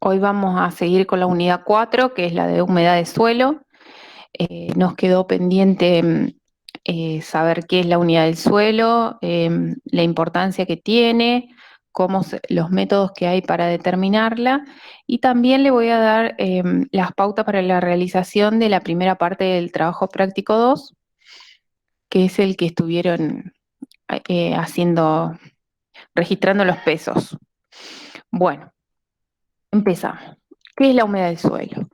Hoy vamos a seguir con la unidad 4, que es la de humedad de suelo. Nos quedó pendiente saber qué es la unidad del suelo, la importancia que tiene, los métodos que hay para determinarla, y también le voy a dar las pautas para la realización de la primera parte del trabajo práctico 2, que es el que estuvieron haciendo, registrando los pesos. Bueno, empezamos. ¿Qué es la humedad del suelo?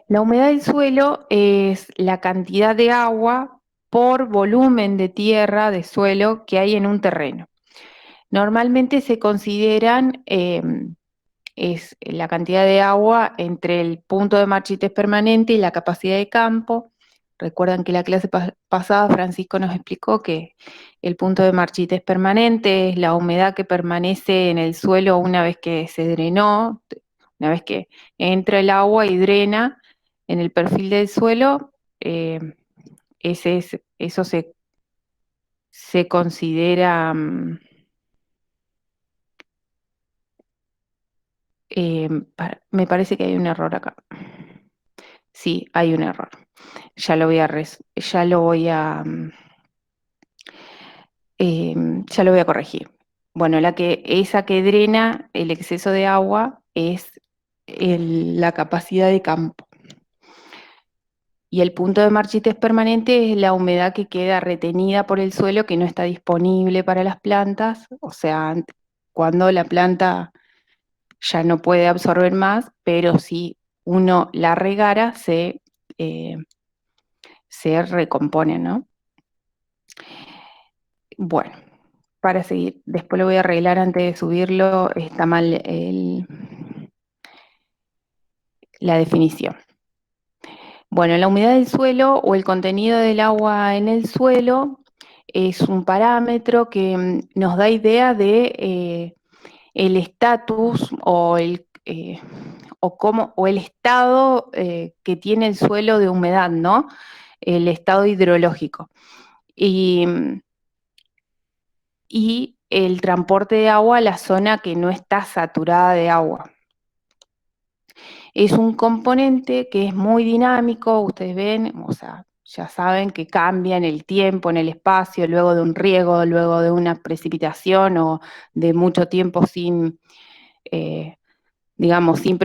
La humedad del suelo es la cantidad de agua por volumen de tierra, de suelo, que hay en un terreno. Normalmente se consideran, es la cantidad de agua entre el punto de marchites permanente y la capacidad de campo. Recuerdan que la clase pasada Francisco nos explicó que el punto de marchites permanente es la humedad que permanece en el suelo una vez que se drenó, una vez que entra el agua y drena en el perfil del suelo. eh, Eso se considera, me parece que hay un error acá. Sí, hay un error. Ya lo voy a corregir. Bueno, esa que drena el exceso de agua es la capacidad de campo. Y el punto de marchites permanente es la humedad que queda retenida por el suelo, que no está disponible para las plantas. O sea, cuando la planta ya no puede absorber más, pero si uno la regara, eh, se recompone, ¿no? Bueno, para seguir, después lo voy a arreglar antes de subirlo, está mal la definición. Bueno, la humedad del suelo o el contenido del agua en el suelo es un parámetro que nos da idea de el estatus o el estado que tiene el suelo de humedad, ¿no? El estado hidrológico. Y el transporte de agua a la zona que no está saturada de agua. Es un componente que es muy dinámico, ustedes ven, o sea, ya saben que cambia en el tiempo, en el espacio, luego de un riego, luego de una precipitación o de mucho tiempo eh, digamos, sin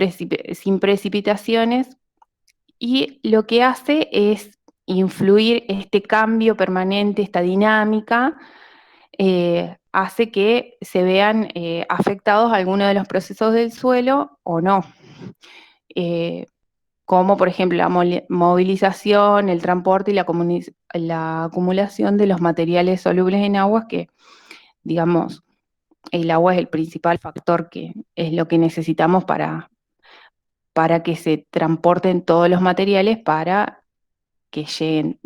precipitaciones, y lo que hace es influir este cambio permanente, esta dinámica, hace que se vean afectados algunos de los procesos del suelo o no. Eh, Como por ejemplo la movilización, el transporte y la acumulación de los materiales solubles en aguas, que digamos, el agua es el principal factor, que es lo que necesitamos para que se transporten todos los materiales para que lleguen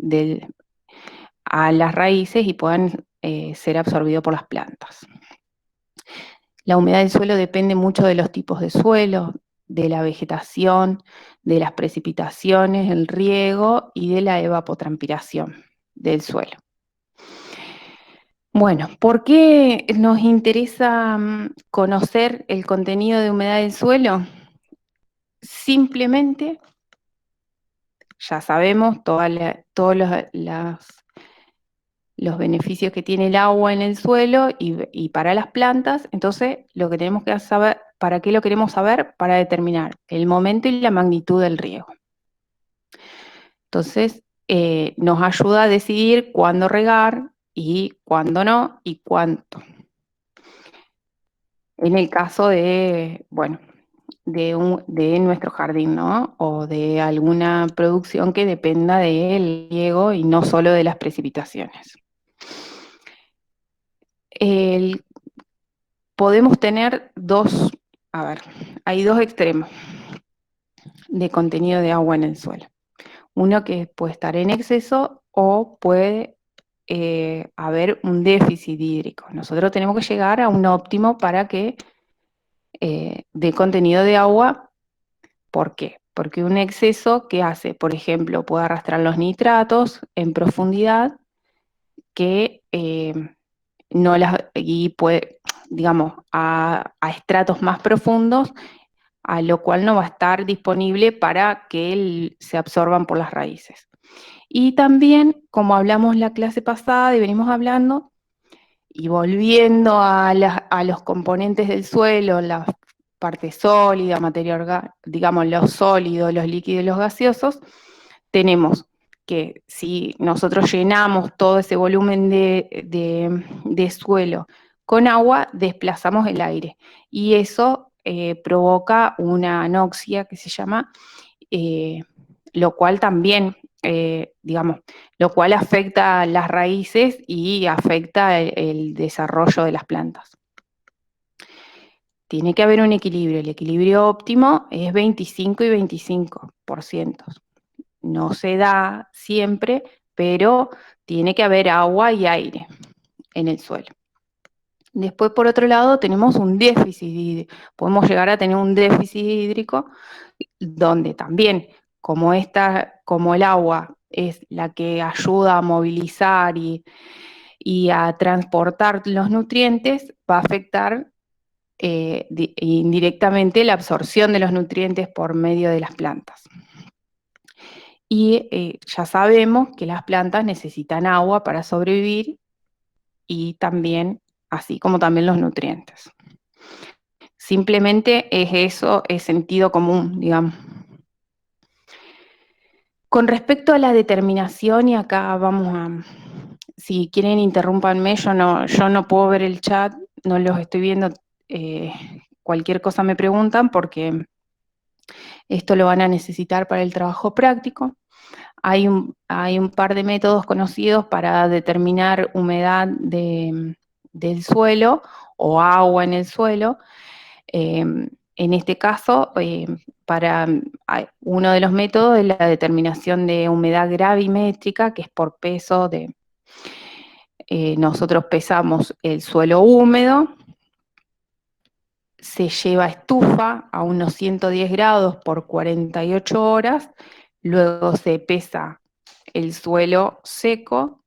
a las raíces y puedan ser absorbidos por las plantas. La humedad del suelo depende mucho de los tipos de suelo, de la vegetación, de las precipitaciones, el riego y de la evapotranspiración del suelo. Bueno, ¿por qué nos interesa conocer el contenido de humedad del suelo? Simplemente ya sabemos todos los beneficios que tiene el agua en el suelo y para las plantas. Entonces, lo que tenemos que saber, ¿para qué lo queremos saber? Para determinar el momento y la magnitud del riego. Entonces, nos ayuda a decidir cuándo regar y cuándo no y cuánto. En el caso de, bueno, de nuestro jardín, ¿no? O de alguna producción que dependa del riego y no solo de las precipitaciones. El Podemos tener hay dos extremos de contenido de agua en el suelo. Uno que puede estar en exceso o puede haber un déficit hídrico. Nosotros tenemos que llegar a un óptimo para que dé contenido de agua. ¿Por qué? Porque un exceso que hace, por ejemplo, puede arrastrar los nitratos en profundidad que no las y puede, digamos, a estratos más profundos a lo cual no va a estar disponible para que se absorban por las raíces. Y también, como hablamos la clase pasada y venimos hablando, y volviendo a los componentes del suelo, la parte sólida, materia orgánica, digamos, los sólidos, los líquidos y los gaseosos, tenemos que si nosotros llenamos todo ese volumen de suelo con agua, desplazamos el aire. Y eso provoca una anoxia que se llama, lo cual también, digamos, lo cual afecta las raíces y afecta el desarrollo de las plantas. Tiene que haber un equilibrio. El equilibrio óptimo es 25 y 25%. No se da siempre, pero tiene que haber agua y aire en el suelo. Después, por otro lado, tenemos un déficit hídrico. Podemos llegar a tener un déficit hídrico donde también, como el agua es la que ayuda a movilizar y a transportar los nutrientes, va a afectar indirectamente la absorción de los nutrientes por medio de las plantas. Y ya sabemos que las plantas necesitan agua para sobrevivir y también, así como también los nutrientes. Simplemente es eso, es sentido común, digamos. Con respecto a la determinación, y acá vamos a, si quieren interrúmpanme, yo no puedo ver el chat, no los estoy viendo, cualquier cosa me preguntan porque esto lo van a necesitar para el trabajo práctico. Hay un par de métodos conocidos para determinar humedad del suelo o agua en el suelo. En este caso, uno de los métodos es la determinación de humedad gravimétrica, que es por peso nosotros pesamos el suelo húmedo, se lleva a estufa a unos 110 grados por 48 horas, luego se pesa el suelo seco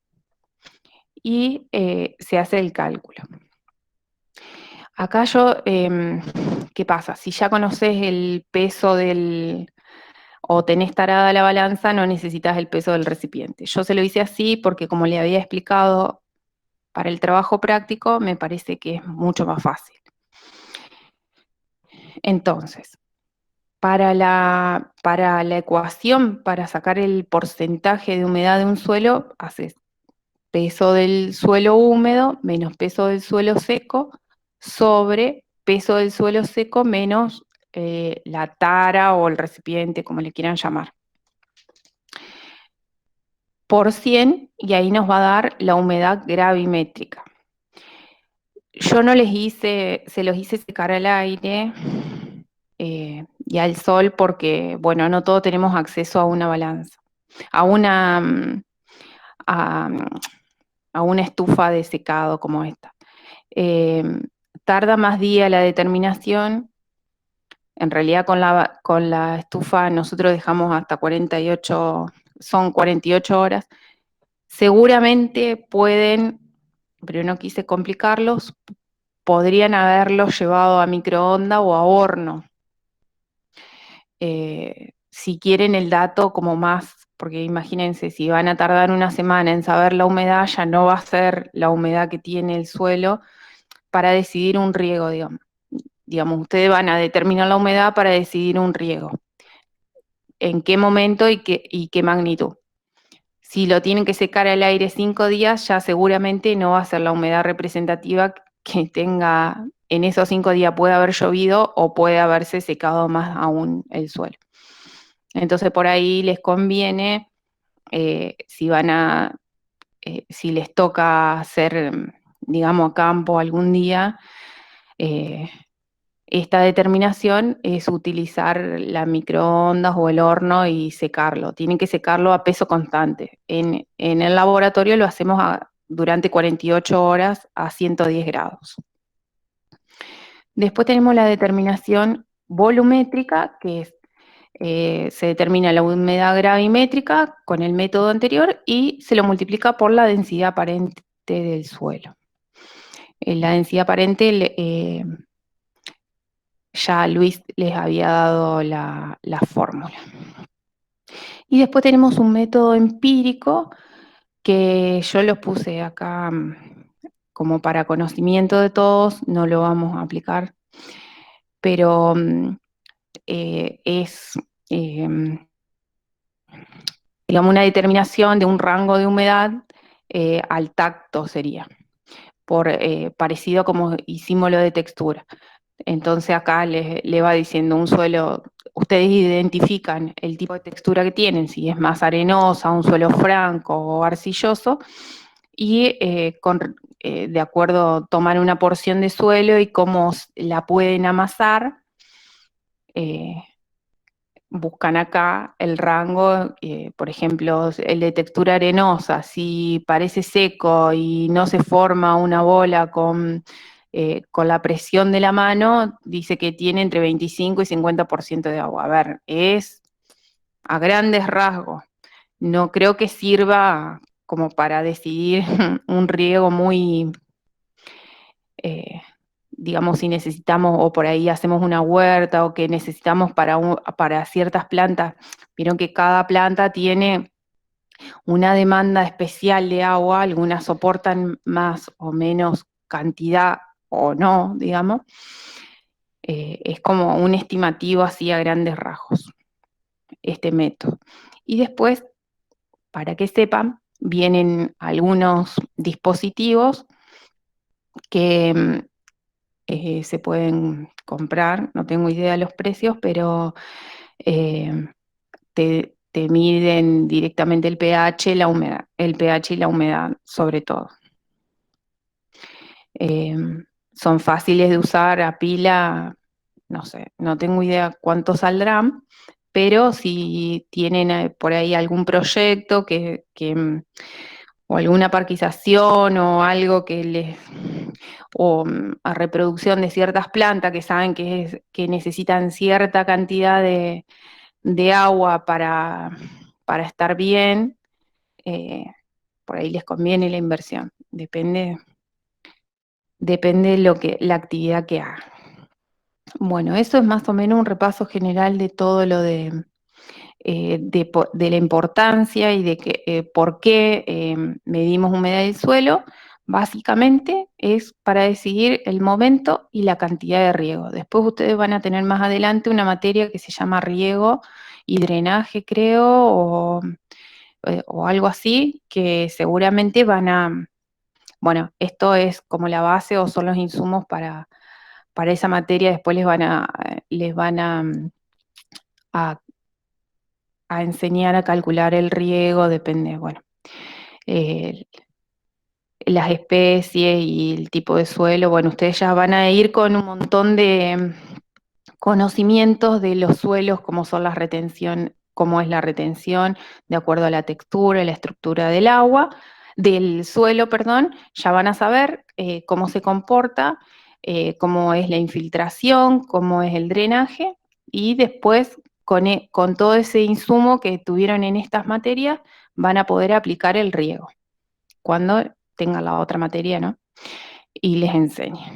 y se hace el cálculo. Acá ¿qué pasa? Si ya conoces el peso o tenés tarada la balanza, no necesitas el peso del recipiente. Yo se lo hice así porque, como le había explicado, para el trabajo práctico me parece que es mucho más fácil. Entonces, para la ecuación, para sacar el porcentaje de humedad de un suelo, haces peso del suelo húmedo menos peso del suelo seco sobre peso del suelo seco menos la tara o el recipiente, como le quieran llamar, por 100, y ahí nos va a dar la humedad gravimétrica. Yo no se los hice secar al aire y al sol porque, bueno, no todos tenemos acceso a una balanza, a una estufa de secado como esta. Tarda más día la determinación. En realidad con la estufa nosotros dejamos hasta 48, son 48 horas. Seguramente pueden, pero no quise complicarlos, podrían haberlos llevado a microondas o a horno. Si quieren el dato como más, porque imagínense, si van a tardar una semana en saber la humedad, ya no va a ser la humedad que tiene el suelo para decidir un riego, digamos. Digamos, ustedes van a determinar la humedad para decidir un riego. ¿En qué momento y qué magnitud? Si lo tienen que secar al aire 5 días, ya seguramente no va a ser la humedad representativa que tenga en esos 5 días. Puede haber llovido o puede haberse secado más aún el suelo. Entonces por ahí les conviene, si les toca hacer, digamos, a campo algún día, esta determinación es utilizar la microondas o el horno y secarlo. Tienen que secarlo a peso constante. En el laboratorio lo hacemos durante 48 horas a 110 grados. Después tenemos la determinación volumétrica, que se determina la humedad gravimétrica con el método anterior y se lo multiplica por la densidad aparente del suelo. La densidad aparente ya Luis les había dado la fórmula. Y después tenemos un método empírico que yo lo puse acá como para conocimiento de todos, no lo vamos a aplicar, pero es, digamos, una determinación de un rango de humedad al tacto sería, parecido como hicimos lo de textura. Entonces acá le va diciendo un suelo, ustedes identifican el tipo de textura que tienen, si es más arenosa, un suelo franco o arcilloso, y de acuerdo tomar una porción de suelo y cómo la pueden amasar, eh, buscan acá el rango, por ejemplo, el de textura arenosa, si parece seco y no se forma una bola con la presión de la mano, dice que tiene entre 25 y 50% de agua. A ver, es a grandes rasgos. No creo que sirva como para decidir un riego muy, eh, digamos, si necesitamos o por ahí hacemos una huerta o que necesitamos para ciertas plantas. Vieron que cada planta tiene una demanda especial de agua, algunas soportan más o menos cantidad o no, digamos. Es como un estimativo así a grandes rasgos, este método. Y después, para que sepan, vienen algunos dispositivos que se pueden comprar, no tengo idea de los precios, pero eh, te miden directamente el pH, la humedad, el pH y la humedad sobre todo. Eh, Son fáciles de usar a pila, no sé, no tengo idea cuánto saldrán, pero si tienen por ahí algún proyecto o alguna parquización o algo o a reproducción de ciertas plantas que saben que necesitan cierta cantidad de agua para estar bien, eh, por ahí les conviene la inversión. Depende de la actividad que hagan. Bueno, eso es más o menos un repaso general de todo lo de la importancia y de por qué medimos humedad del suelo. Básicamente es para decidir el momento y la cantidad de riego. Después ustedes van a tener más adelante una materia que se llama riego y drenaje, creo, o algo así, que seguramente bueno, esto es como la base o son los insumos para esa materia. Después a, a enseñar a calcular el riego, depende, bueno, eh, las especies y el tipo de suelo. Bueno, ustedes ya van a ir con un montón de conocimientos de los suelos, cómo son las retención, cómo es la retención de acuerdo a la textura y la estructura del agua, del suelo, perdón. Ya van a saber cómo se comporta, cómo es la infiltración, cómo es el drenaje, y después con todo ese insumo que tuvieron en estas materias van a poder aplicar el riego cuando tengan la otra materia, ¿no? Y les enseñen.